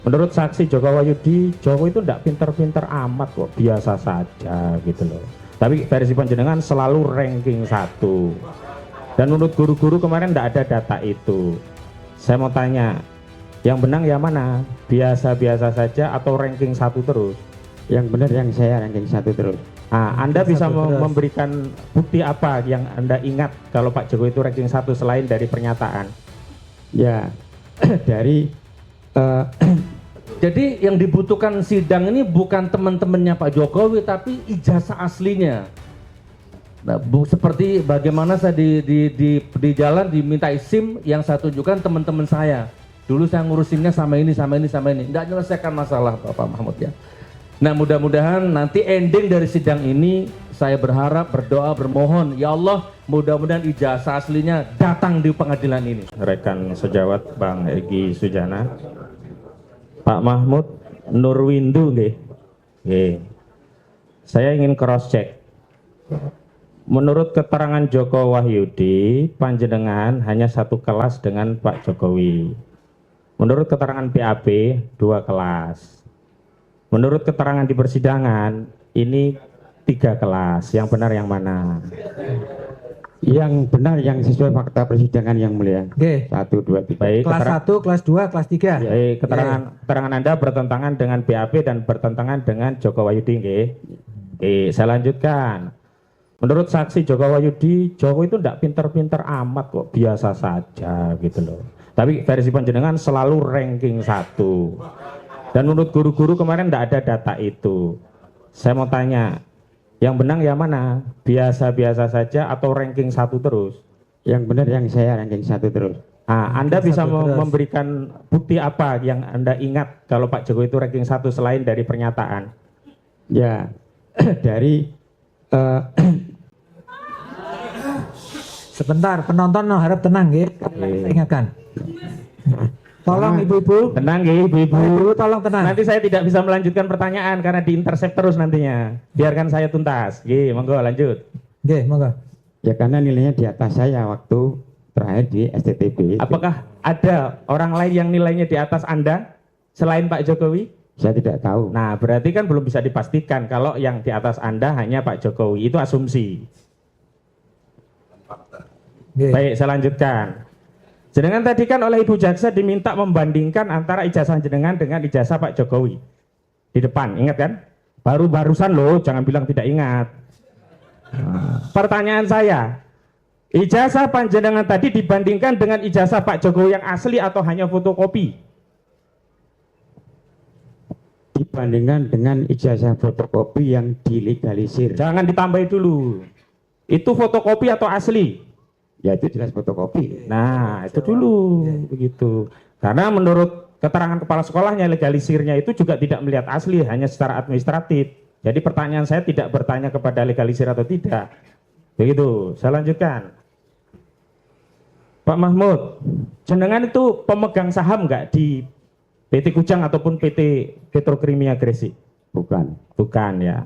Menurut saksi Joko Wahyudi, Jokowi itu tidak pinter-pinter amat kok, biasa saja gitu loh. Tapi versi panjenengan selalu ranking 1. Dan menurut guru-guru kemarin tidak ada data itu. Saya mau tanya, yang benar yang mana? Biasa-biasa saja atau ranking 1 terus? Yang benar yang saya ranking 1 terus. Anda bisa memberikan bukti apa yang Anda ingat kalau Pak Jokowi itu ranking 1 selain dari pernyataan? Ya, dari Jadi yang dibutuhkan sidang ini bukan teman-temannya Pak Jokowi, tapi ijazah aslinya. Nah, seperti bagaimana saya di jalan diminta SIM yang saya tunjukkan teman-teman saya. Dulu saya ngurusinnya sama ini, sama ini, sama ini. Nggak menyelesaikan masalah Bapak Mahmud ya. Nah mudah-mudahan nanti ending dari sidang ini saya berharap, berdoa, bermohon. Ya Allah mudah-mudahan ijazah aslinya datang di pengadilan ini. Rekan sejawat Bang Egy Sujana, Pak Mahmud Nurwindu nggih. Nggih. Saya ingin cross check. Menurut keterangan Joko Wahyudi, panjenengan hanya 1 kelas dengan Pak Jokowi. Menurut keterangan BAP 2 kelas. Menurut keterangan di persidangan ini 3 kelas. Yang benar yang mana? yang benar yang sesuai fakta persidangan yang mulia. Oke. 1, 2, 3. Baik, Kelas 1, kelas 2, kelas 3. Baik, keterangan Anda bertentangan dengan BAP dan bertentangan dengan Joko Wahyudi nggih. Oke, saya lanjutkan. Menurut saksi Joko Wahyudi, Jokowi itu tidak pinter-pinter amat kok, biasa saja gitu loh. Tapi versi panjenengan selalu ranking 1. Dan menurut guru-guru kemarin tidak ada data itu. Saya mau tanya, yang benar yang mana? Biasa-biasa saja atau ranking 1 terus? Yang benar yang saya ranking 1 terus. Anda bisa terus. memberikan bukti apa yang Anda ingat kalau Pak Jokowi itu ranking 1 selain dari pernyataan? Ya, dari Sebentar, penonton harap tenang nggih. Saya ingatkan. Tolong ibu-ibu. Tenang nggih, ibu-ibu. Ibu, tolong tenang. Nanti saya tidak bisa melanjutkan pertanyaan karena diintersep terus nantinya. Biarkan saya tuntas. Nggih, monggo lanjut. Nggih, monggo. ya karena nilainya di atas saya waktu terakhir di STTB. Apakah ada orang lain yang nilainya di atas Anda selain Pak Jokowi? Saya tidak tahu. Nah, berarti kan belum bisa dipastikan kalau yang di atas Anda hanya Pak Jokowi. Itu asumsi. Nggih. Baik, saya lanjutkan. Jenengan tadi kan oleh Ibu Jaksa diminta membandingkan antara ijazah jenengan dengan ijazah Pak Jokowi. Di depan, ingat kan? Baru-barusan loh, jangan bilang tidak ingat. Pertanyaan saya, ijazah panjenengan tadi dibandingkan dengan ijazah Pak Jokowi yang asli atau hanya fotokopi? Dibandingkan dengan ijazah fotokopi yang dilegalisir. Jangan ditambahi dulu. Itu fotokopi atau asli? Ya itu jelas fotokopi. Nah, itu dulu begitu. Karena menurut keterangan kepala sekolahnya legalisirnya itu juga tidak melihat asli, hanya secara administratif. Jadi pertanyaan saya tidak bertanya kepada legalisir atau tidak. Begitu. Saya lanjutkan. Pak Mahmud, jenengan itu pemegang saham nggak di PT Kujang ataupun PT Petrokimia Gresik? Bukan. Bukan ya.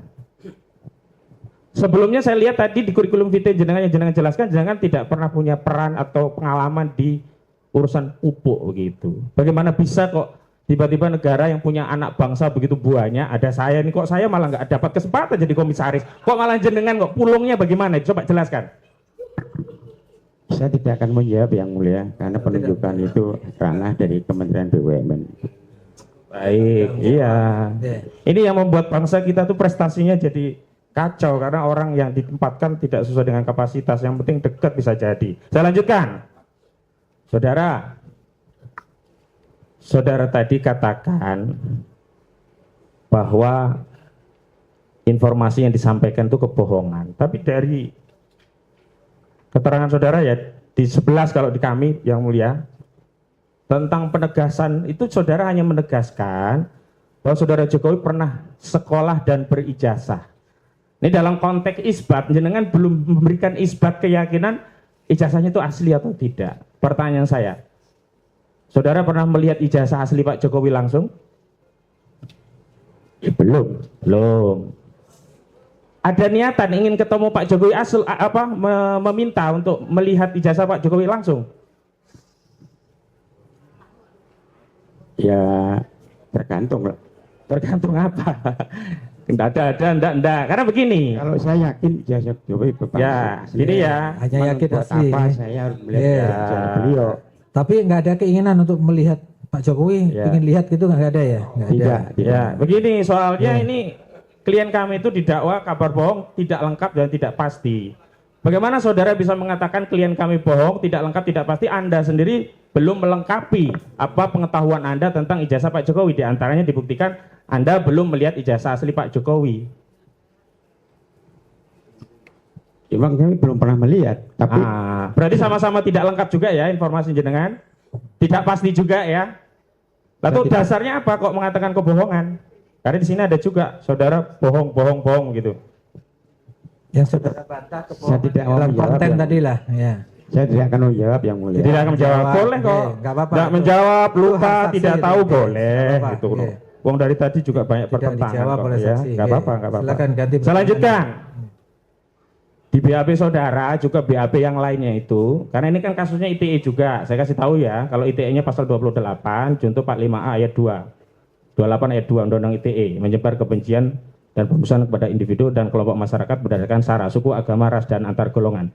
Sebelumnya saya lihat tadi di kurikulum vitae jenengan yang jenengan jelaskan, jenengan tidak pernah punya peran atau pengalaman di urusan pupuk begitu. Bagaimana bisa kok tiba-tiba negara yang punya anak bangsa begitu banyak, ada saya nih kok saya malah nggak dapat kesempatan jadi komisaris. Kok malah jenengan kok pulungnya bagaimana? Coba jelaskan. Saya tidak akan menjawab yang mulia karena penunjukan itu ranah dari Kementerian BUMN. Baik, iya. Ini yang membuat bangsa kita tuh prestasinya jadi kacau karena orang yang ditempatkan tidak sesuai dengan kapasitas. Yang penting dekat bisa jadi. Saya lanjutkan. Saudara tadi katakan bahwa informasi yang disampaikan itu kebohongan. Tapi dari keterangan saudara ya di 11 kalau di kami yang mulia tentang penegasan itu saudara hanya menegaskan bahwa saudara Jokowi pernah sekolah dan berijazah. Ini dalam konteks isbat, jenengan belum memberikan isbat keyakinan ijazahnya itu asli atau tidak. Pertanyaan saya, saudara pernah melihat ijazah asli Pak Jokowi langsung? Ya, belum. Belum. Ada niatan ingin ketemu Pak Jokowi meminta untuk melihat ijazah Pak Jokowi langsung? Ya tergantung lah. Tergantung apa? Enggak ada. Karena begini. Kalau saya yakin ijazah Jokowi berpalsu. Ya, gini ya. Hanya yakin Buat asli. apa saya harus melihat Iya. ijazah beliau? Tapi nggak ada keinginan untuk melihat Pak Jokowi, Ya. ingin lihat gitu nggak ada ya? Nggak ada. Tidak. Ya, begini soalnya ini klien kami itu didakwa kabar bohong, tidak lengkap dan tidak pasti. Bagaimana saudara bisa mengatakan klien kami bohong, tidak lengkap, tidak pasti? Anda sendiri belum melengkapi apa pengetahuan Anda tentang ijazah Pak Jokowi. Di antaranya dibuktikan Anda belum melihat ijazah asli Pak Jokowi. Memang kami belum pernah melihat, tapi Berarti sama-sama tidak lengkap juga ya informasi jenengan? Tidak pasti juga ya? Lalu dasarnya apa kok mengatakan kebohongan? Karena di sini ada juga saudara bohong gitu. Yang saudara bantah saya tidak mau dalam menjawab konten yang- tadi lah. Ya. saya tidak akan menjawab yang mulia. Tidak akan menjawab, Menjawab, boleh kok. nggak apa-apa. Nggak Itu- menjawab, itu lupa, hak saksi tidak itu. tahu Oke, boleh nggak apa-apa, gitu. oke. Wong dari tadi juga banyak Tidak pertentangan dijawab kok, oleh ya. saksi. Nggak Oke. apa-apa. Silakan ganti Saya pertanyaan. lanjutkan. Di BAP saudara juga BAP yang lainnya itu, karena ini kan kasusnya ITE juga. Saya kasih tahu ya, kalau ITE-nya pasal 28 junto 45A ayat 2. 28 ayat 2 Undang-Undang ITE menyebar kebencian dan pembusukan kepada individu dan kelompok masyarakat berdasarkan sara, suku, agama, ras, dan antar golongan.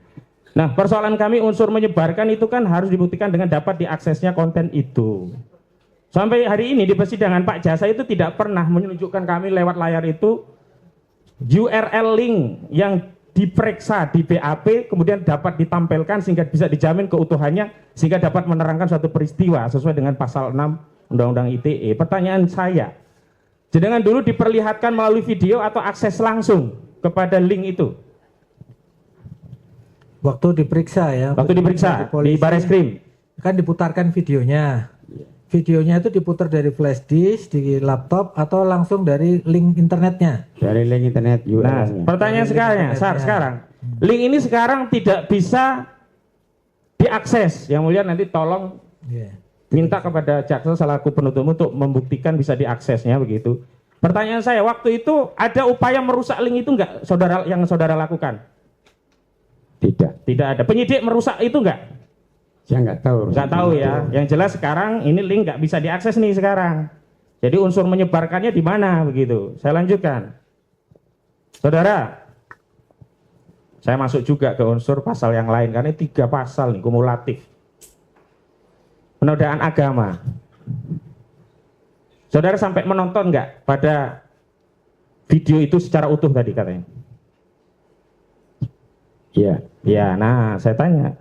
Nah, persoalan kami unsur menyebarkan itu kan harus dibuktikan dengan dapat diaksesnya konten itu. Sampai hari ini di persidangan Pak Jasa itu tidak pernah menunjukkan kami lewat layar itu URL link yang diperiksa di BAP kemudian dapat ditampilkan sehingga bisa dijamin keutuhannya sehingga dapat menerangkan suatu peristiwa sesuai dengan pasal 6 Undang-Undang ITE. Pertanyaan saya, jenengan dulu diperlihatkan melalui video atau akses langsung kepada link itu? Waktu diperiksa ya. Waktu diperiksa di Bareskrim. Kan diputarkan videonya. Videonya itu diputar dari flash disk di laptop atau langsung dari link internetnya. Dari link internet Nah, URL-nya. pertanyaan sekarang, link ini sekarang tidak bisa diakses. Yang mulia nanti tolong Iya. minta kepada jaksa selaku penuntut untuk membuktikan bisa diaksesnya begitu. Pertanyaan saya, waktu itu ada upaya merusak link itu enggak saudara yang saudara lakukan? Tidak. Tidak ada. Penyidik merusak itu enggak? Saya nggak tahu. Enggak tahu ya. Yang jelas sekarang ini link enggak bisa diakses nih sekarang. Jadi unsur menyebarkannya di mana begitu. Saya lanjutkan. Saudara, saya masuk juga ke unsur pasal yang lain karena ini 3 pasal nih kumulatif. Penodaan agama. Saudara sampai menonton enggak pada video itu secara utuh tadi katanya? Iya. Ya, nah saya tanya.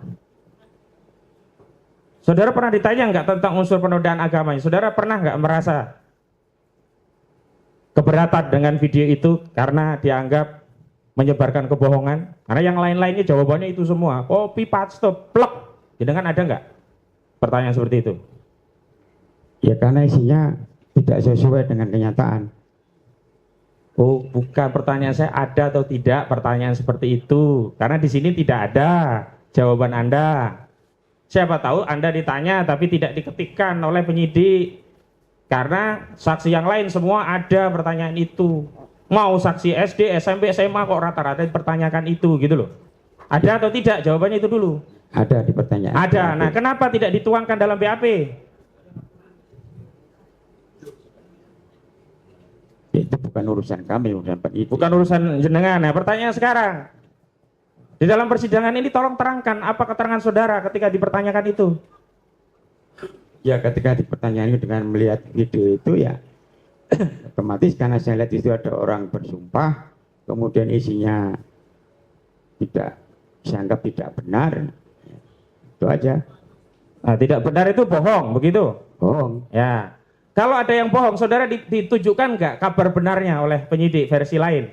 Saudara pernah ditanya nggak tentang unsur penodaan agamanya? Saudara pernah nggak merasa keberatan dengan video itu karena dianggap menyebarkan kebohongan? Karena yang lain-lainnya jawabannya itu semua. Copy paste, plek. Jangan ada nggak pertanyaan seperti itu? Ya karena isinya tidak sesuai dengan kenyataan. Oh, bukan pertanyaan saya ada atau tidak pertanyaan seperti itu. Karena di sini tidak ada jawaban Anda. Siapa tahu Anda ditanya tapi tidak diketikkan oleh penyidik. Karena saksi yang lain semua ada pertanyaan itu. Mau saksi SD, SMP, SMA kok rata-rata dipertanyakan itu gitu loh. Ada atau tidak? Jawabannya itu dulu. Ada di pertanyaan. Ada. Nah, kenapa tidak dituangkan dalam BAP? Itu bukan urusan kami, urusan penyidik. Bukan urusan jenengan. Nah, pertanyaan sekarang. Di dalam persidangan ini tolong terangkan apa keterangan saudara ketika dipertanyakan itu. Ya ketika di pertanyaan dengan melihat video itu ya otomatis karena saya lihat itu ada orang bersumpah kemudian isinya tidak saya anggap tidak benar, itu aja. Nah, tidak benar itu bohong, begitu? Bohong. Ya. Kalau ada yang bohong, saudara ditujukan nggak kabar benarnya oleh penyidik versi lain?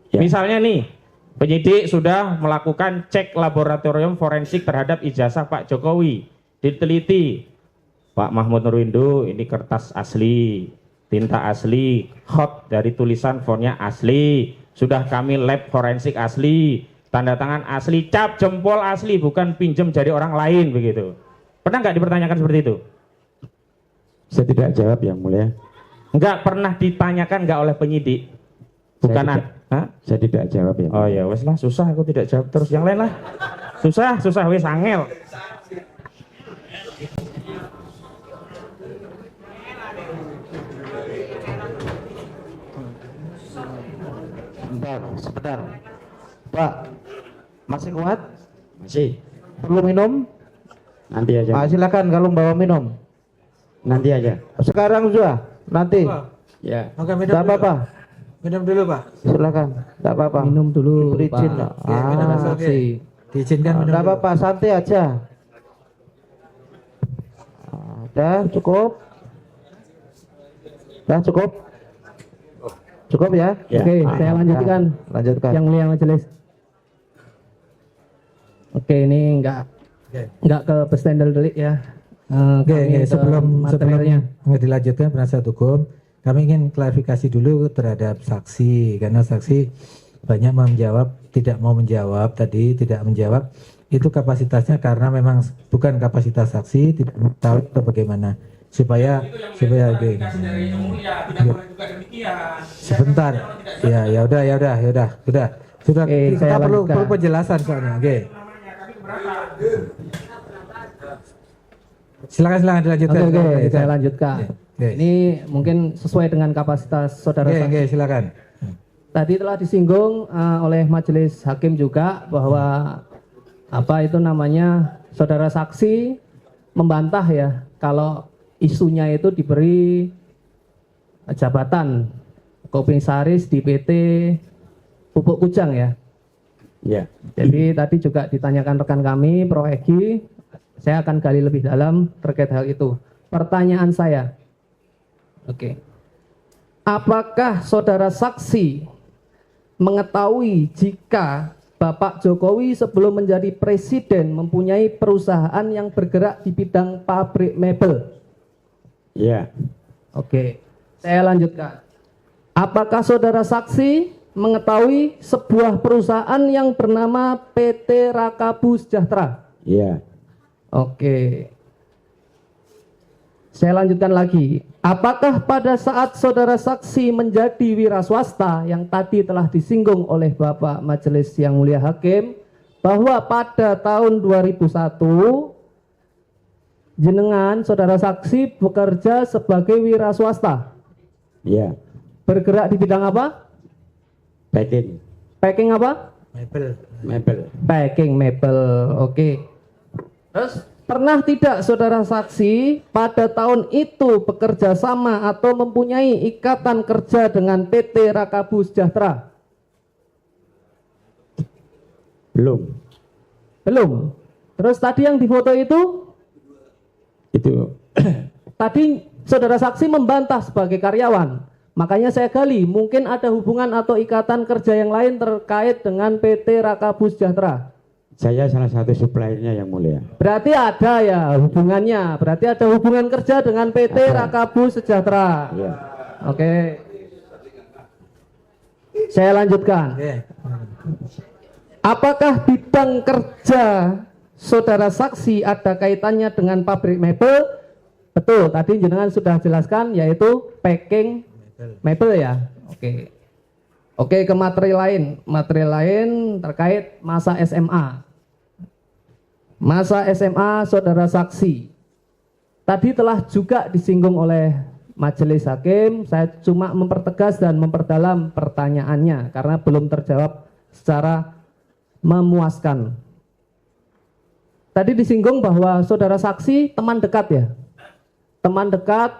Ya. Misalnya nih, penyidik sudah melakukan cek laboratorium forensik terhadap ijazah Pak Jokowi. Diteliti, Pak Mahmud Nurwindo ini kertas asli, tinta asli, hot dari tulisan fontnya asli, sudah kami lab forensik asli, tanda tangan asli, cap jempol asli, bukan pinjem dari orang lain begitu. Pernah nggak dipertanyakan seperti itu? Saya tidak jawab yang mulia. Nggak pernah ditanyakan nggak oleh penyidik? Bukan Saya tidak. Hah? Saya tidak jawab ya. Oh ya wes lah, susah aku tidak jawab terus yang lain lah. Susah wes angel. Sebentar. Pak, masih kuat? Masih. Perlu minum? Nanti aja. Silakan kalau bawa minum. Nanti aja. Sekarang sudah, nanti. Ya. Oke, minum Tidak dulu. apa-apa. Minum dulu, Pak. Silakan, tidak apa-apa. Minum dulu, Diberi izin. Pak. Oke, minum dulu, saksi. Diizinkan minum Tidak dulu. apa-apa, santai aja. Udah cukup. Udah cukup. Cukup ya? Ya. Oke, saya lanjutkan. Lanjutkan. Yang mulia majelis. Oke, ini Oke. enggak ke pestendel delik ya. Oke, Kami ke sebelum materialnya. dilanjutkan penasihat hukum, kami ingin klarifikasi dulu terhadap saksi karena saksi banyak menjawab, tidak mau menjawab tadi, tidak menjawab. Itu kapasitasnya karena memang bukan kapasitas saksi, tidak tahu atau bagaimana. Supaya oke. Sebentar. Ya udah. Sudah Oke, kita saya perlu lanjutkan. penjelasan soalnya. Oke. Silakan dilanjutkan. Oke, saya lanjutkan. Oke. Ini mungkin sesuai dengan kapasitas saudara saksi. Oke, silakan. Tadi telah disinggung oleh majelis hakim juga bahwa apa itu namanya saudara saksi membantah ya kalau isunya itu diberi jabatan komisaris di PT Pupuk Kujang ya. Ya. Jadi tadi juga ditanyakan rekan kami Prof. Egi, saya akan gali lebih dalam terkait hal itu. Pertanyaan saya, oke, apakah saudara saksi mengetahui jika Bapak Jokowi sebelum menjadi presiden mempunyai perusahaan yang bergerak di bidang pabrik mebel? Ya. Oke, saya lanjutkan. Apakah saudara saksi mengetahui sebuah perusahaan yang bernama PT Rakabu Sejahtera? Ya. Oke. Saya lanjutkan lagi. Apakah pada saat saudara saksi menjadi wira swasta yang tadi telah disinggung oleh Bapak Majelis yang Mulia Hakim bahwa pada tahun 2001 jenengan saudara saksi bekerja sebagai wira swasta? Ya. Bergerak di bidang apa? Packing. Packing apa? Mebel. Packing mebel. Oke. Terus pernah tidak saudara saksi pada tahun itu bekerja sama atau mempunyai ikatan kerja dengan PT Rakabu Sejahtera? Belum. Belum. Terus tadi yang difoto itu Itu tadi saudara saksi membantah sebagai karyawan. Makanya saya gali, mungkin ada hubungan atau ikatan kerja yang lain terkait dengan PT Rakabu Sejahtera. saya salah satu suppliernya yang mulia. Berarti ada ya hubungannya. Berarti ada hubungan kerja dengan PT Ada. Rakabu Sejahtera. Ya. Oke. Saya lanjutkan. Oke. Apakah bidang kerja saudara saksi ada kaitannya dengan pabrik mebel? Betul, tadi jenengan sudah jelaskan yaitu packing mebel ya. Oke. Oke, ke materi lain. Materi lain terkait masa SMA. Masa SMA saudara saksi. Tadi telah juga disinggung oleh majelis hakim, saya cuma mempertegas dan memperdalam pertanyaannya karena belum terjawab secara memuaskan. Tadi disinggung bahwa saudara saksi teman dekat ya, teman dekat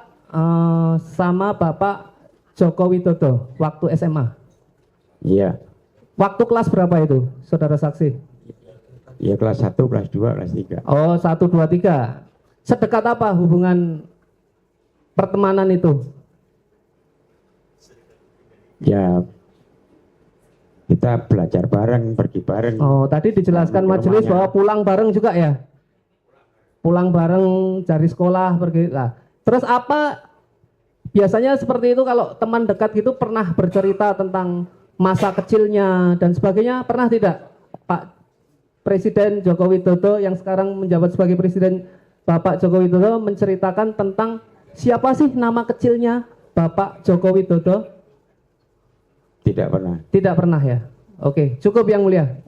sama Bapak Joko Widodo waktu SMA. Iya. Waktu kelas berapa itu, saudara saksi? Ya kelas 1, kelas 2, kelas 3. Oh, 1, 2, 3. Sedekat apa hubungan pertemanan itu? Ya kita belajar bareng, pergi bareng. Oh, tadi dijelaskan Ke majelis rumahnya. bahwa pulang bareng juga ya? Pulang bareng dari sekolah pergi. Nah, terus apa biasanya seperti itu kalau teman dekat gitu pernah bercerita tentang masa kecilnya dan sebagainya, pernah tidak Pak Presiden Joko Widodo yang sekarang menjabat sebagai Presiden Bapak Joko Widodo menceritakan tentang siapa sih nama kecilnya Bapak Joko Widodo? Tidak pernah. Tidak pernah ya? Oke, cukup yang mulia.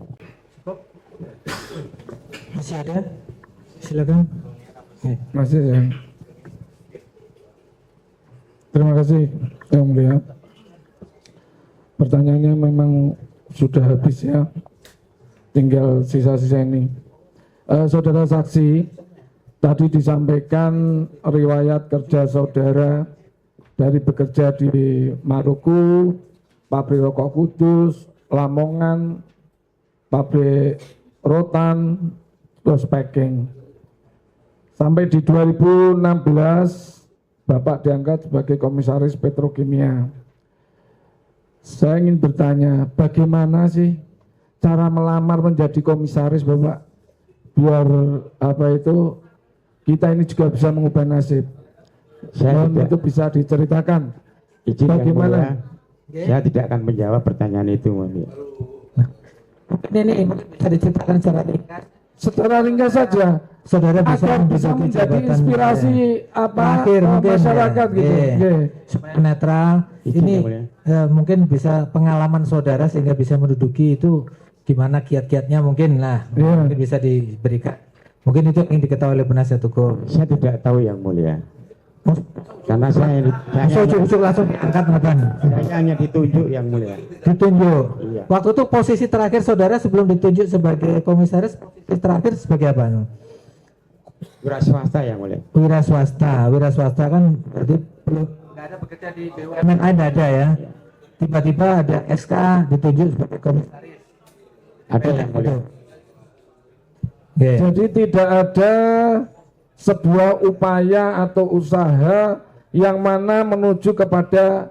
Masih ada? Silakan. Masih ya. Terima kasih Yang Mulia. Pertanyaannya memang sudah habis ya, tinggal sisa-sisa ini. Saudara saksi, tadi disampaikan riwayat kerja saudara dari bekerja di Maluku, pabrik rokok Kudus, Lamongan, pabrik rotan, terus packing. Sampai di 2016 Bapak diangkat sebagai komisaris petrokimia. Saya ingin bertanya, bagaimana sih cara melamar menjadi komisaris Bapak? Biar kita ini juga bisa mengubah nasib. Mohon itu bisa diceritakan. Izin Yang Bagaimana? Mulia, saya tidak akan menjawab pertanyaan itu, Mulia. Ini bisa diceritakan secara ringkas. Secara ringkas saja, Saudara bisa agar bisa menduduki menjadi jabatan, inspirasi terakhir mungkin, masyarakat ya. gitu. Iya. Oke. Supaya netral. Izin, Ini Yang Mulia. mungkin bisa pengalaman saudara sehingga bisa menduduki itu gimana kiat-kiatnya mungkin lah. Iya. Mungkin bisa diberikan. Mungkin itu yang diketahui oleh penasihat hukum. Saya tidak tahu Yang Mulia. Oh, Karena saya ujuk-ujuk langsung diangkat Matan. hanya ditunjuk Yang Mulia. Ditunjuk. Iya. Waktu itu posisi terakhir saudara sebelum ditunjuk sebagai komisaris, posisi terakhir sebagai apa? Wira swasta Yang Mulia. Wira swasta kan berarti belum nggak ada bekerja di BUMN, nggak ada ya. Tiba-tiba ada SK ditunjuk sebagai komisaris. Ada Yang Mulia. Oke. Jadi tidak ada sebuah upaya atau usaha yang mana menuju kepada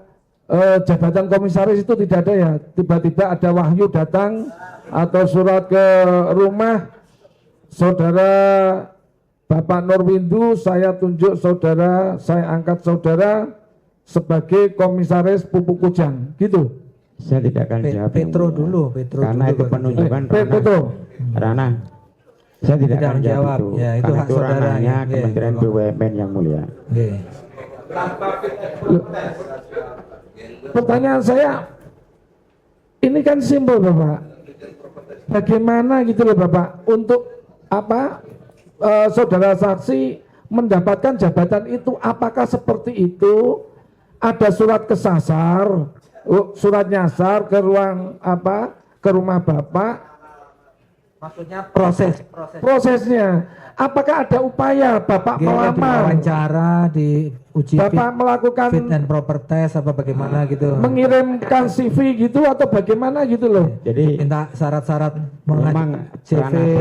jabatan komisaris itu tidak ada ya. Tiba-tiba ada wahyu datang atau surat ke rumah saudara Bapak Nurwindu, saya tunjuk saudara, saya angkat saudara sebagai komisaris Pupuk Kujang, gitu. Saya tidak akan jawab. Yang Petro Mulia. dulu, Petro Karena dulu itu baru. penunjukan Petro. ranah. Saya tidak Tidak akan menjawab. jawab itu. Ya, itu Karena hak itu saudara. ranahnya Ya, Kementerian tolong. BUMN Yang Mulia. Oke. Pertanyaan saya, ini kan simpel Bapak. Bagaimana gitu loh Bapak, untuk apa saudara saksi mendapatkan jabatan itu, apakah seperti itu? Ada surat kesasar, surat nyasar ke ruang ke rumah Bapak? Maksudnya prosesnya. Apakah ada upaya Bapak melamar, wawancara, diuji Bapak melakukan fit and proper test apa bagaimana gitu. mengirimkan CV gitu atau bagaimana gitu loh? Jadi Minta syarat-syarat memang mengajukan CV.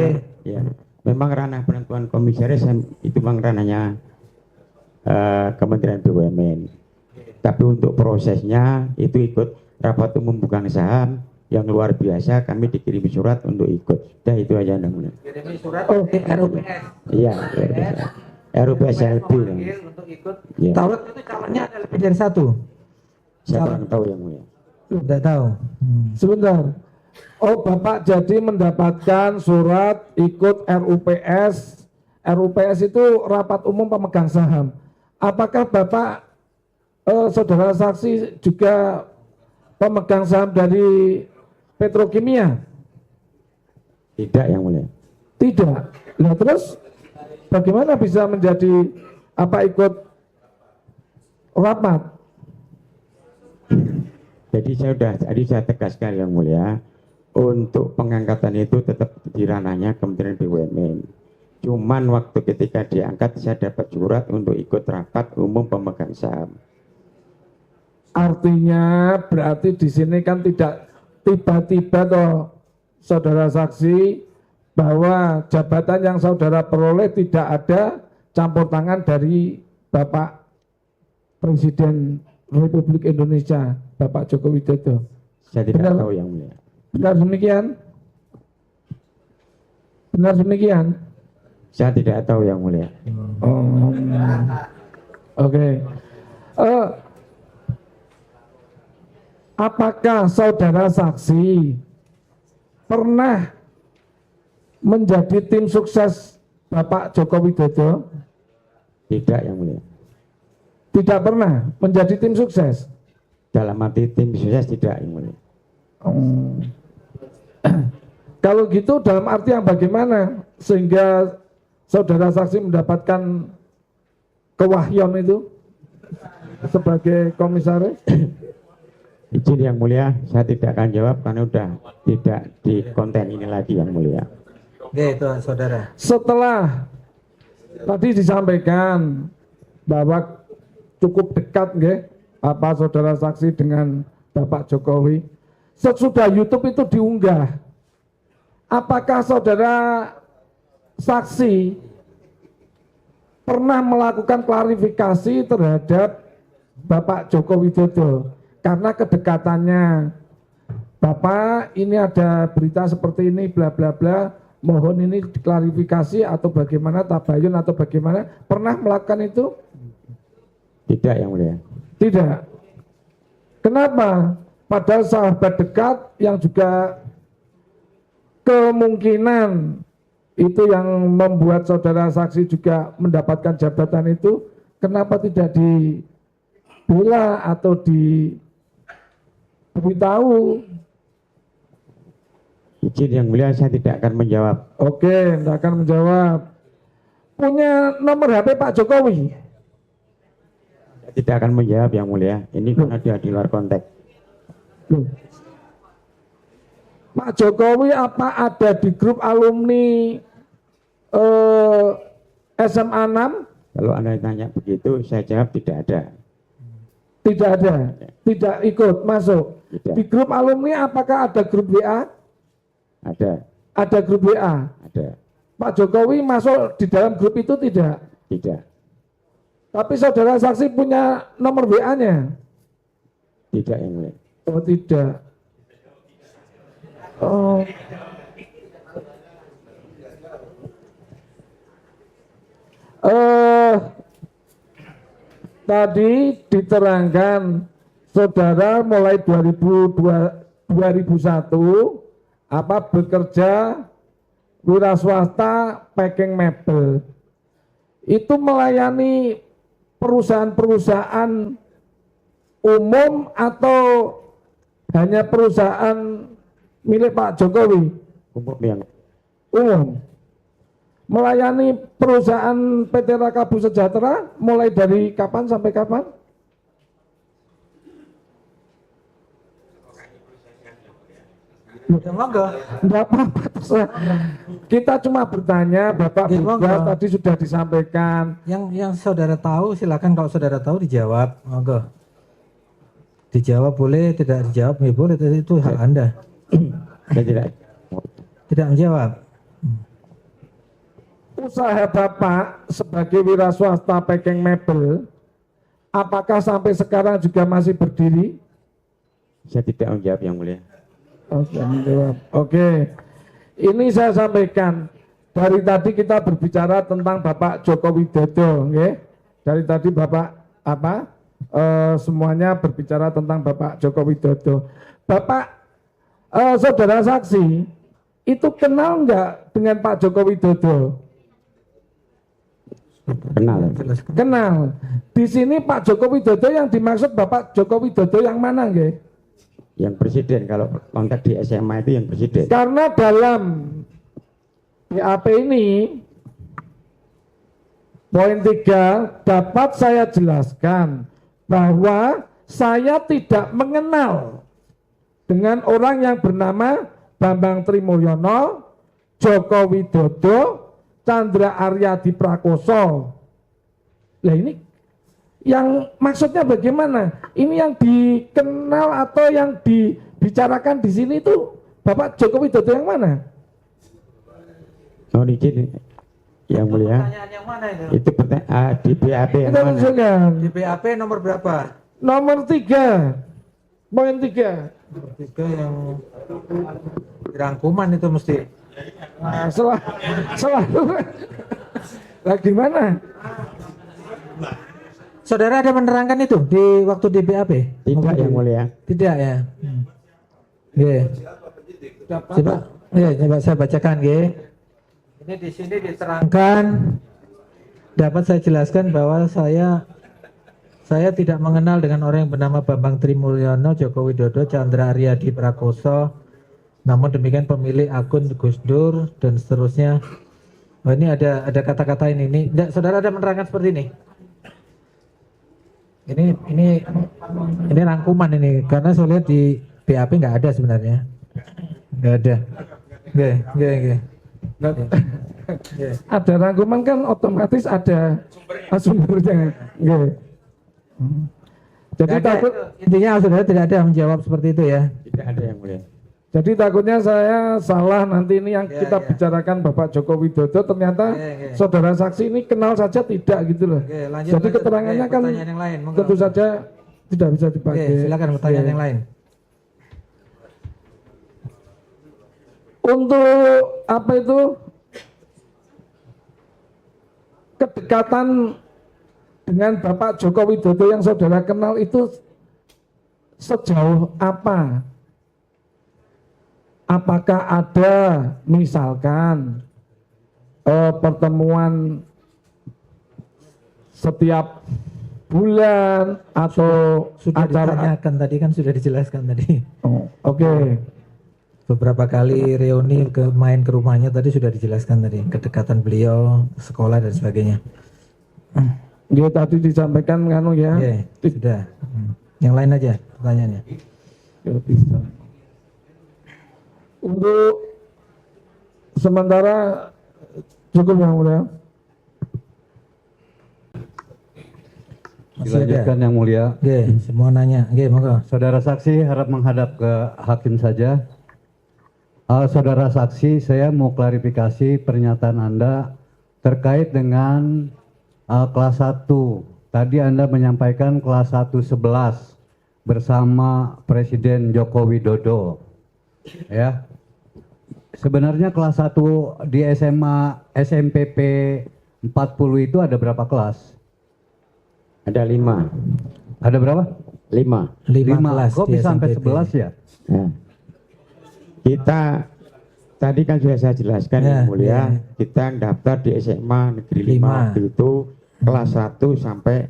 memang ranah penentuan komisaris itu memang ranahnya Kementerian BUMN. Tapi untuk prosesnya itu ikut rapat umum bukan saham yang luar biasa, kami dikirim surat untuk ikut. Dah itu aja Yang Mulia. Kirimi surat ke RUPS. Iya, RUPS LB. Untuk ikut. Iya. Tahu itu calonnya ada lebih dari satu. Saya kurang tahu Yang Mulia. Tidak tahu. Sebentar. Oh, Bapak jadi mendapatkan surat ikut RUPS. RUPS itu rapat umum pemegang saham. Apakah Bapak saudara saksi juga pemegang saham dari Petrokimia? Tidak Yang Mulia. Tidak. Nah, terus bagaimana bisa menjadi ikut rapat? Jadi saya tegaskan Yang Mulia, untuk pengangkatan itu tetap di ranahnya Kementerian BUMN. Cuman waktu ketika diangkat saya dapat surat untuk ikut rapat umum pemegang saham. Artinya berarti di sini kan tidak tiba-tiba toh saudara saksi bahwa jabatan yang saudara peroleh tidak ada campur tangan dari Bapak Presiden Republik Indonesia, Bapak Joko Widodo. Saya tidak Benar. tahu Yang Mulia. Benar demikian? Benar demikian? Saya tidak tahu Yang Mulia. Oh, oke. Apakah saudara saksi pernah menjadi tim sukses Bapak Joko Widodo? Tidak Yang Mulia. Tidak pernah menjadi tim sukses. Dalam arti tim sukses tidak Yang Mulia. Kalau gitu dalam arti yang bagaimana sehingga saudara saksi mendapatkan kewahyon itu? sebagai komisaris? Izin yang mulia, saya tidak akan jawab karena udah tidak di konten ini lagi yang mulia. Oke, itu saudara. Setelah tadi disampaikan bahwa cukup dekat nggih apa saudara saksi dengan Bapak Jokowi, sesudah YouTube itu diunggah, apakah saudara saksi pernah melakukan klarifikasi terhadap Bapak Joko Widodo karena kedekatannya? Bapak, ini ada berita seperti ini bla bla bla, mohon ini diklarifikasi atau bagaimana, tabayun atau bagaimana, pernah melakukan itu? Tidak yang mulia. Tidak. Kenapa? Padahal sahabat dekat yang juga kemungkinan itu yang membuat saudara saksi juga mendapatkan jabatan itu, kenapa tidak dibela atau diberitahu? Izin yang mulia, saya tidak akan menjawab. Oke, tidak akan menjawab. Punya nomor HP Pak Jokowi? Saya tidak akan menjawab yang mulia. Ini karena dia di luar konteks. Loh. Pak Jokowi apa ada di grup alumni SMA 6? Kalau Anda tanya begitu, saya jawab tidak ada. Tidak ada, tidak ikut masuk. Tidak. Di grup alumni apakah ada grup WA? Ada, Ada grup WA. ada, Pak Jokowi masuk di dalam grup itu tidak. tidak, Tapi saudara saksi punya nomor WA-nya? tidak yang mulia. Oh tidak. Oh. Tadi diterangkan saudara mulai 2001 apa bekerja wira swasta packing mebel. Itu melayani perusahaan-perusahaan umum atau hanya perusahaan milik Pak Jokowi? Umum yang Umum. Melayani perusahaan PT Rakabu Sejahtera mulai dari kapan sampai kapan? Ya, monggo. Enggak apa-apa, terserah. Kita cuma bertanya, Bapak Ya, juga monggo. tadi sudah disampaikan. Yang saudara tahu silakan, kalau saudara tahu dijawab. Monggo. Dijawab boleh, tidak dijawab ya boleh, itu hak Anda. saya tidak. Tidak menjawab. Usaha Bapak sebagai wira swasta packing mebel, apakah sampai sekarang juga masih berdiri? Saya tidak menjawab yang mulia. Oke, menjawab. Oke. Ini saya sampaikan, dari tadi kita berbicara tentang Bapak Joko Widodo, nggih. Dari tadi Bapak semuanya berbicara tentang Bapak Joko Widodo. Bapak saudara saksi itu kenal nggak dengan Pak Joko Widodo? Kenal. Kenal. Di sini Pak Joko Widodo yang dimaksud Bapak Joko Widodo yang mana, nggih? Yang presiden, kalau konteks di SMA itu yang presiden. Karena dalam BAP ini poin 3 dapat saya jelaskan bahwa saya tidak mengenal dengan orang yang bernama Bambang Trimulyono, Joko Widodo, Chandra Aryadi Prakoso. Lah ini yang maksudnya bagaimana? Ini yang dikenal atau yang dibicarakan di sini itu Bapak Joko Widodo yang mana? Oh, izin yang mulia. Pertanyaan yang mana itu? Itu di BAP yang Kita mana? tunjukkan. Di BAP nomor berapa? Nomor 3, poin 3. Tiga yang rangkuman itu mesti. Nah, selalu. Lah gimana? Saudara ada menerangkan itu di waktu di BAP? Tidak yang mulia. Tidak ya. Oke. Coba, ya, coba saya bacakan, Ge. Ini di sini diterangkan, dapat saya jelaskan bahwa saya tidak mengenal dengan orang yang bernama Bambang Trimulyono, Joko Widodo, Chandra Aryadi Prakoso. Namun demikian pemilik akun Gus Dur dan seterusnya. Oh, ini ada kata-kata ini. Saudara ada menerangkan seperti ini. Ini rangkuman ini karena saya lihat di BAP nggak ada sebenarnya. Nggak ada. Nggak. Ada rangkuman kan otomatis ada sumbernya. Nggih. Jadi Nggak ada. takut, Intinya saudara tidak ada yang menjawab seperti itu ya. Tidak ada yang mulia. jadi takutnya saya salah nanti ini yang kita bicarakan Bapak Joko Widodo ternyata saudara saksi ini kenal saja tidak gitu loh. Jadi keterangannya kan pertanyaan yang lain. Monggo. tentu saja tidak bisa dipakai. Silakan pertanyaan Oke. yang lain. Untuk apa itu kedekatan dengan Bapak Joko Widodo yang saudara kenal itu sejauh apa? Apakah ada misalkan pertemuan setiap bulan atau Sudah acara? ditanyakan tadi kan sudah dijelaskan tadi. Oh, oke. Beberapa kali reuni main ke rumahnya tadi sudah dijelaskan tadi kedekatan beliau, sekolah dan sebagainya. Dia tadi disampaikan nganu ya. Oke, sudah. Yang lain aja pertanyaannya. Ya, bisa. Untuk sementara cukup yang mulia. Masih ada. Dilanjutkan yang mulia. Oke, semua nanya. Oke, monggo. Saudara saksi harap menghadap ke hakim saja. Saudara saksi, saya mau klarifikasi pernyataan Anda terkait dengan kelas 1. Tadi Anda menyampaikan kelas 1 11 bersama Presiden Joko Widodo. Ya. Sebenarnya kelas 1 di SMA SMPP 40 itu ada berapa kelas? Ada 5. Ada berapa? 5. 5 kelas Kok di bisa sampai SMPP. 11 ya? Nah, kita tadi kan sudah saya jelaskan Ya, yang mulia, ya. kita daftar di SMA Negeri 5 5. waktu itu kelas 1 sampai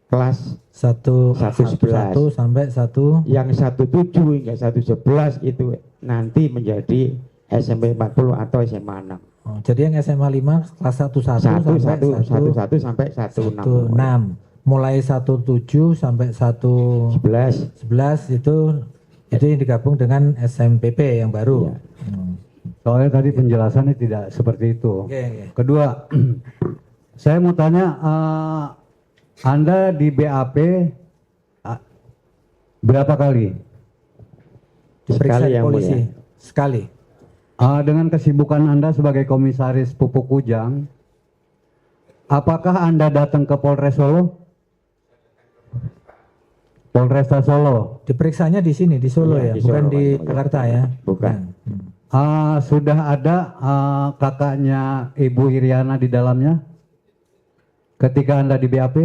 kelas 1 1 sampai 1 yang 17 hingga 111 itu nanti menjadi SMP 40 atau SMA 6. Oh, jadi yang SMA 5 kelas 11 1 sampai 16. 16. Mulai 17 sampai 11. 11 itu yang digabung dengan SMPP yang baru. Iya. Soalnya tadi penjelasannya tidak seperti itu. Oke. Kedua, saya mau tanya, Anda di BAP berapa kali? Diperiksa Sekali di yang polisi. mulia. Sekali. Dengan kesibukan Anda sebagai komisaris Pupuk Kujang, apakah Anda datang ke Polres Solo? Polresta Solo. Diperiksanya di sini di Solo Iya, ya, di bukan Solo, di Pak. Jakarta ya. Bukan. Sudah ada kakaknya Ibu Iriana di dalamnya ketika Anda di BAP?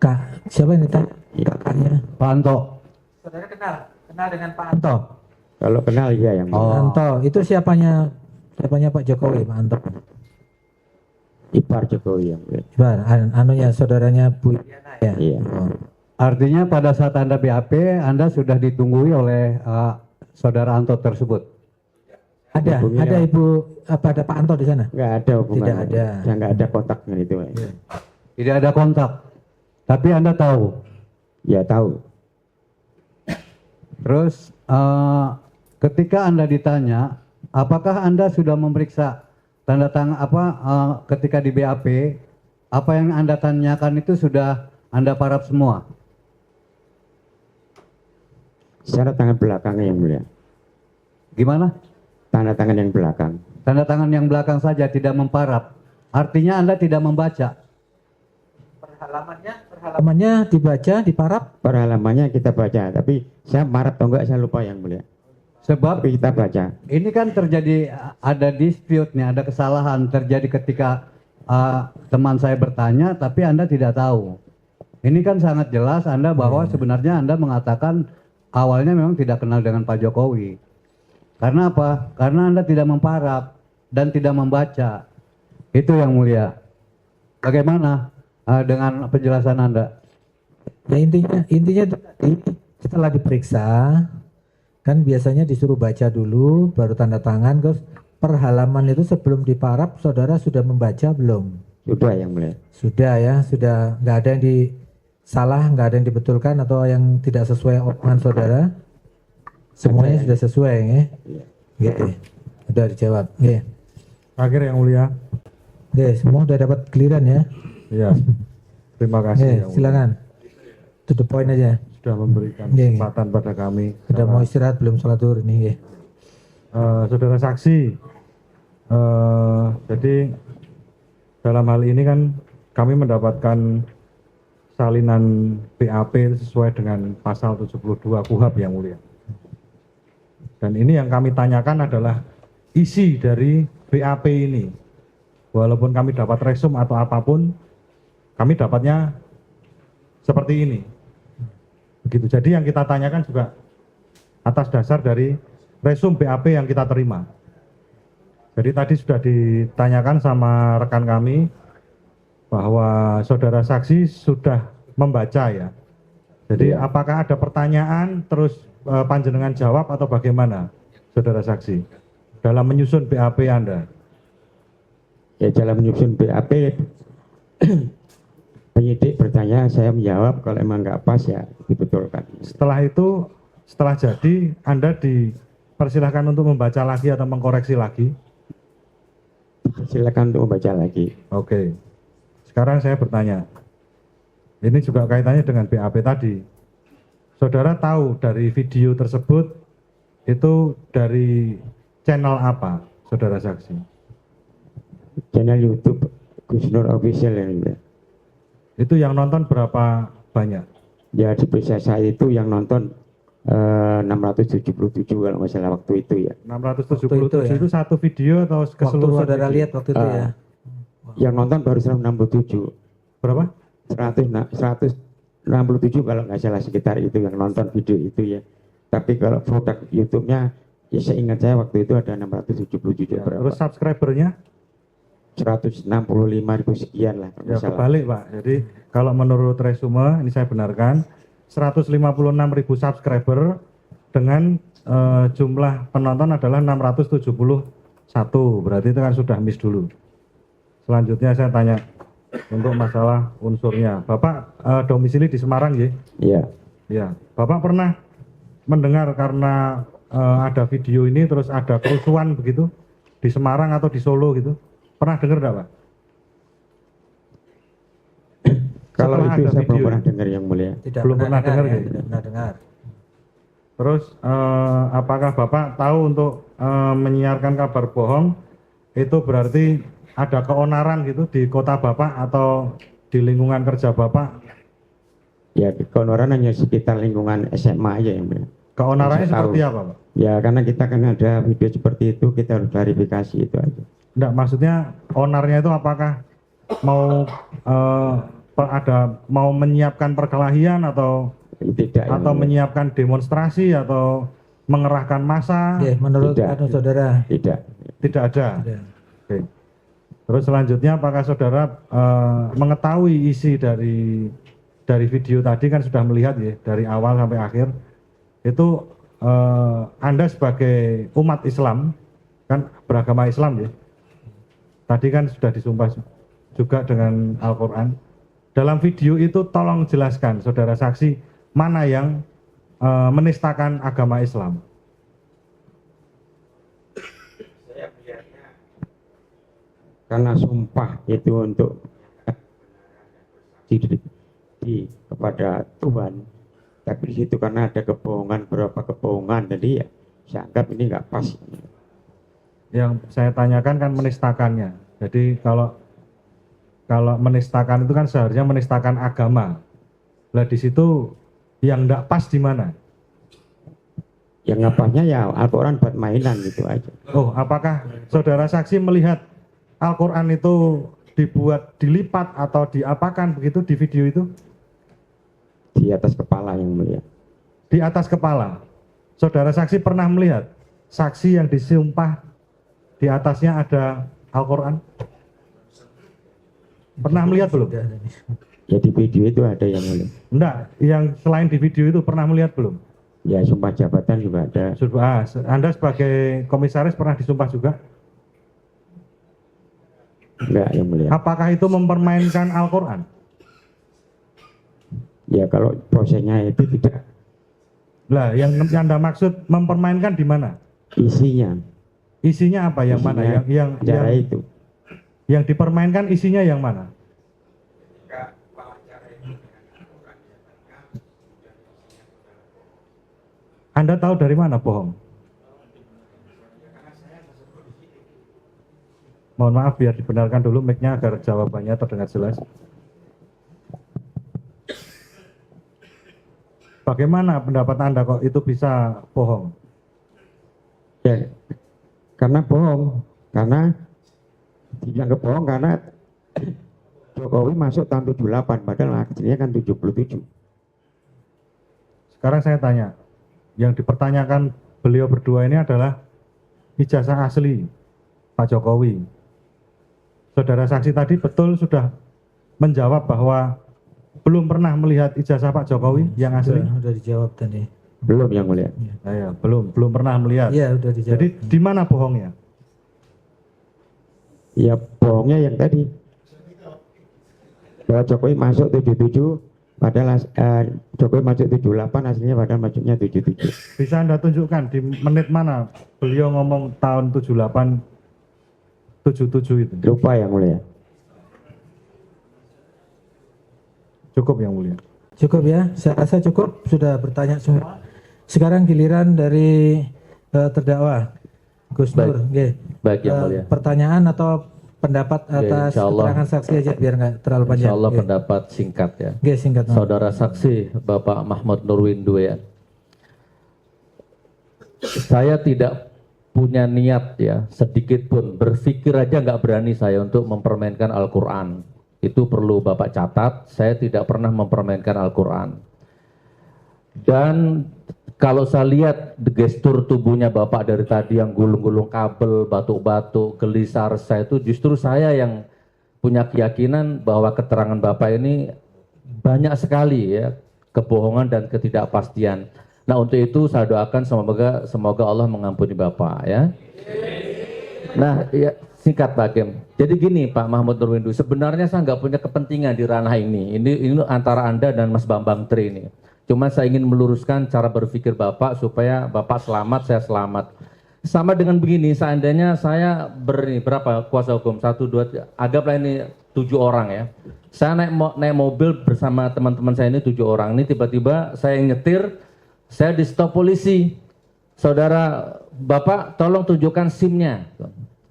Kak, siapa yang ditanya? Kakaknya. Pak Anto. Saudara kenal dengan Pak Anto. Kalau kenal iya yang Pak mulia. Anto, itu siapanya Pak Jokowi, Pak Anto. Ipar Jokowi yang mulia. Ibar, anunya saudaranya Bu Iriana ya. Iya. Oh. Artinya pada saat Anda BAP, Anda sudah ditunggui oleh saudara Anto tersebut. Ada Ibu ada Pak Anto di sana? Nggak ada hubungan. Tidak ada. Ya, nggak ada kontak dengan itu. Tidak ada kontak. Tapi Anda tahu. Ya tahu. Terus ketika Anda ditanya, apakah Anda sudah memeriksa tanda tangan ketika di BAP, apa yang Anda tanyakan itu sudah Anda paraf semua? Secara tangan belakangnya yang mulia. Gimana? Tanda tangan yang belakang. Tanda tangan yang belakang saja tidak memparaf. Artinya Anda tidak membaca. Halamannya dibaca, diparap. Per halamannya kita baca, tapi saya marah atau enggak saya lupa yang mulia. Sebab Tapi kita baca. ini kan terjadi, ada dispute nih, ada kesalahan terjadi ketika teman saya bertanya tapi Anda tidak tahu. Ini kan sangat jelas Anda bahwa sebenarnya Anda mengatakan awalnya memang tidak kenal dengan Pak Jokowi. Karena apa? Karena Anda tidak memparaf dan tidak membaca. Itu yang mulia. Bagaimana dengan penjelasan Anda? Ya intinya setelah diperiksa kan biasanya disuruh baca dulu baru tanda tangan, terus per halaman itu sebelum diparap saudara sudah membaca belum? Sudah yang mulia. Sudah ya, sudah nggak ada yang salah, nggak ada yang dibetulkan atau yang tidak sesuai omongan saudara. Semuanya sudah sesuai ya. Gitu. Sudah dijawab. Ya. Terakhir yang mulia. Oke, semua udah dapat clearan ya. Ya. Terima kasih Oke, yang mulia. silakan. To the point aja. Sudah memberikan Oke. kesempatan pada kami. Sudah mau istirahat belum sholat zuhur ini ya. Saudara saksi, jadi dalam hal ini kan kami mendapatkan salinan BAP sesuai dengan pasal 72 KUHP yang mulia. Dan ini yang kami tanyakan adalah isi dari BAP ini. Walaupun kami dapat resum atau apapun, kami dapatnya seperti ini. Begitu. Jadi yang kita tanyakan juga atas dasar dari resum BAP yang kita terima. Jadi tadi sudah ditanyakan sama rekan kami bahwa saudara saksi sudah membaca ya. Jadi apakah ada pertanyaan terus panjenengan jawab atau bagaimana saudara saksi dalam menyusun BAP Anda? Ya dalam menyusun BAP penyidik bertanya, saya menjawab, kalau emang nggak pas ya dibetulkan. Setelah itu, setelah jadi Anda dipersilahkan untuk membaca lagi atau mengkoreksi lagi. Silakan untuk membaca lagi. Oke. Sekarang saya bertanya. Ini juga kaitannya dengan BAP tadi. Saudara tahu dari video tersebut itu dari channel apa, saudara saksi? Channel YouTube Gus Nur Official yang mulia. Itu yang nonton berapa banyak? Ya di periksa saya itu yang nonton 677 kalau nggak salah waktu itu ya. 677 Waktu itu, itu ya? satu video atau Waktu keseluruhan? saudara video? lihat waktu itu ya. Yang nonton baru 167. Berapa? 167 kalau nggak salah sekitar itu yang nonton video itu ya. Tapi kalau produk YouTube-nya ya seingat saya waktu itu ada 677 Ya, berapa? terus subscribernya? 165.000 sekian lah kalau Ya nggak salah. kebalik Pak. Jadi kalau menurut resume ini saya benarkan 156.000 subscriber dengan jumlah penonton adalah 671. Berarti itu kan sudah miss dulu. Selanjutnya saya tanya untuk masalah unsurnya. Bapak domisili di Semarang ya? Iya. Ya. Bapak pernah mendengar karena ada video ini terus ada kerusuhan begitu di Semarang atau di Solo gitu? Pernah dengar enggak, Pak? Kalau Setelah itu ada saya belum video pernah ini. dengar yang mulia. Tidak Belum pernah dengar ya, ya? tidak pernah dengar. Terus apakah Bapak tahu untuk menyiarkan kabar bohong itu berarti ada keonaran gitu di kota Bapak atau di lingkungan kerja Bapak? Ya keonaran hanya sekitar lingkungan SMA aja yang mulia. Keonarannya Saya tahu. seperti apa, Pak? Ya karena kita kan ada video seperti itu, kita harus klarifikasi itu aja. Enggak, maksudnya onarnya itu apakah mau mau menyiapkan perkelahian atau Tidak. yang mulia. menyiapkan demonstrasi atau mengerahkan massa? Ya, menurut Tidak. anu saudara. Tidak. Tidak ada. Tidak. Oke. Terus selanjutnya apakah saudara mengetahui isi dari video tadi kan sudah melihat ya dari awal sampai akhir itu Anda sebagai umat Islam kan beragama Islam ya. Tadi kan sudah disumpah juga dengan Al-Quran. Dalam video itu tolong jelaskan saudara saksi mana yang menistakan agama Islam. Karena sumpah itu untuk kepada Tuhan, tapi di situ karena ada kebohongan, beberapa kebohongan, jadi ya saya anggap ini nggak pas. Yang saya tanyakan kan menistakannya. Jadi kalau menistakan itu kan seharusnya menistakan agama. Lah di situ yang tidak pas di mana? Yang ngapasnya ya Al-Quran buat mainan gitu aja. Oh, apakah saudara saksi melihat Al-Quran itu dibuat dilipat atau diapakan begitu di video itu? Di atas kepala yang mulia. Di atas kepala. Saudara saksi pernah melihat saksi yang disumpah di atasnya ada Al-Quran? Pernah melihat belum? Ya di video itu ada yang mulia. Enggak, yang selain di video itu pernah melihat belum? Ya sumpah jabatan juga ada. Anda sebagai komisaris pernah disumpah juga? Enggak, yang mulia. Apakah itu mempermainkan Al-Quran? Ya kalau prosesnya itu tidak, Lah, yang Anda maksud mempermainkan di mana? isinya. Isinya apa? Yang mana? Cara itu. Yang dipermainkan isinya yang mana? Anda tahu dari mana bohong? Mohon maaf biar dibenarkan dulu mic-nya agar jawabannya terdengar jelas. Bagaimana pendapat Anda kok itu bisa bohong? Ya, karena bohong, karena dianggap bohong karena Jokowi masuk tahun 78, padahal akhirnya kan 77. Sekarang saya tanya, yang dipertanyakan beliau berdua ini adalah ijazah asli Pak Jokowi. Saudara saksi tadi betul sudah menjawab bahwa belum pernah melihat ijazah Pak Jokowi yang asli? Sudah dijawab tadi. Belum yang mulia. Ya, belum pernah melihat. Iya, sudah dijawab. Jadi di mana bohongnya? Ya bohongnya yang tadi. Bahwa Jokowi masuk 77, padahal Jokowi masuk 78, aslinya padahal masuknya 77. Bisa Anda tunjukkan di menit mana beliau ngomong tahun 78, 77 itu? Lupa yang mulia. Cukup yang mulia. Cukup ya, saya rasa cukup, sudah bertanya semua. Sekarang giliran dari terdakwa Gus Nur. Baik, yang mulia. Pertanyaan atau pendapat atas insyaallah. keterangan saksi aja biar nggak terlalu panjang. Insya Allah pendapat singkat ya. Singkat. Saudara saksi Bapak Mahmud Nurwindu ya. Saya tidak punya niat ya sedikit pun, berpikir aja nggak berani saya untuk mempermainkan Al-Quran. Itu perlu Bapak catat, saya tidak pernah mempermainkan Al-Quran. Dan kalau saya lihat gestur tubuhnya Bapak dari tadi yang gulung-gulung kabel, batuk-batuk, gelisar, saya itu justru saya yang punya keyakinan bahwa keterangan Bapak ini banyak sekali ya kebohongan dan ketidakpastian. Nah untuk itu saya doakan semoga Allah mengampuni Bapak ya. Nah ya, singkat Pak Hakim. Jadi gini Pak Mahmud Nurwindu, sebenarnya saya nggak punya kepentingan di ranah ini. Ini antara Anda dan Mas Bambang Tri ini. Cuma saya ingin meluruskan cara berpikir Bapak supaya Bapak selamat, saya selamat. Sama dengan begini, seandainya saya berapa kuasa hukum? 1, 2, 3, anggaplah ini 7 orang ya. Saya naik mobil bersama teman-teman saya ini 7 orang. Ini tiba-tiba saya nyetir, saya di stop polisi. Saudara Bapak tolong tunjukkan SIM-nya.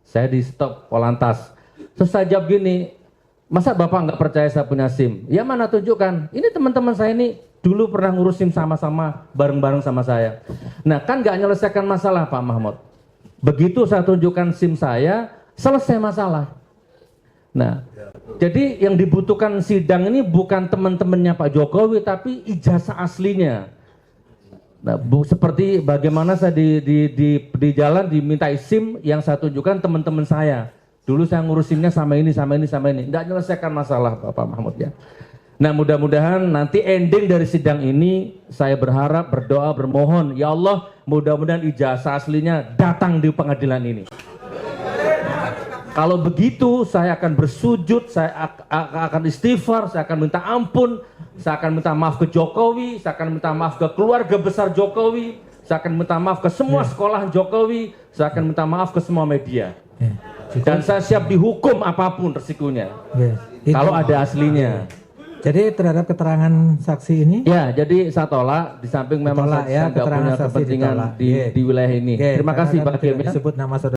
Saya di stop Polantas. Terus saya jawab gini, masa Bapak nggak percaya saya punya SIM? Ya mana tunjukkan, ini teman-teman saya ini dulu pernah ngurus SIM sama-sama, bareng-bareng sama saya. Nah kan nggak menyelesaikan masalah Pak Mahmud. Begitu saya tunjukkan SIM saya, selesai masalah. Nah, jadi yang dibutuhkan sidang ini bukan teman-temannya Pak Jokowi, tapi ijazah aslinya. Nah, seperti bagaimana saya di jalan dimintai SIM yang saya tunjukkan teman-teman saya. Dulu saya ngurus SIM-nya sama ini. Nggak menyelesaikan masalah Bapak Mahmud ya. Nah mudah-mudahan nanti ending dari sidang ini saya berharap, berdoa, bermohon. Ya Allah mudah-mudahan ijazah aslinya datang di pengadilan ini. Kalau begitu saya akan bersujud, saya akan istighfar, saya akan minta ampun, saya akan minta maaf ke Jokowi, saya akan minta maaf ke keluarga besar Jokowi, saya akan minta maaf ke semua sekolah Jokowi, saya akan minta maaf ke semua media. Dan saya siap dihukum apapun resikonya. Kalau ada aslinya. Jadi terhadap keterangan saksi ini? Ya, jadi saya tolak. Di samping memang saya nggak punya kepentingan di wilayah ini. Terima kasih Pak Hakim. Disebut nama saudara.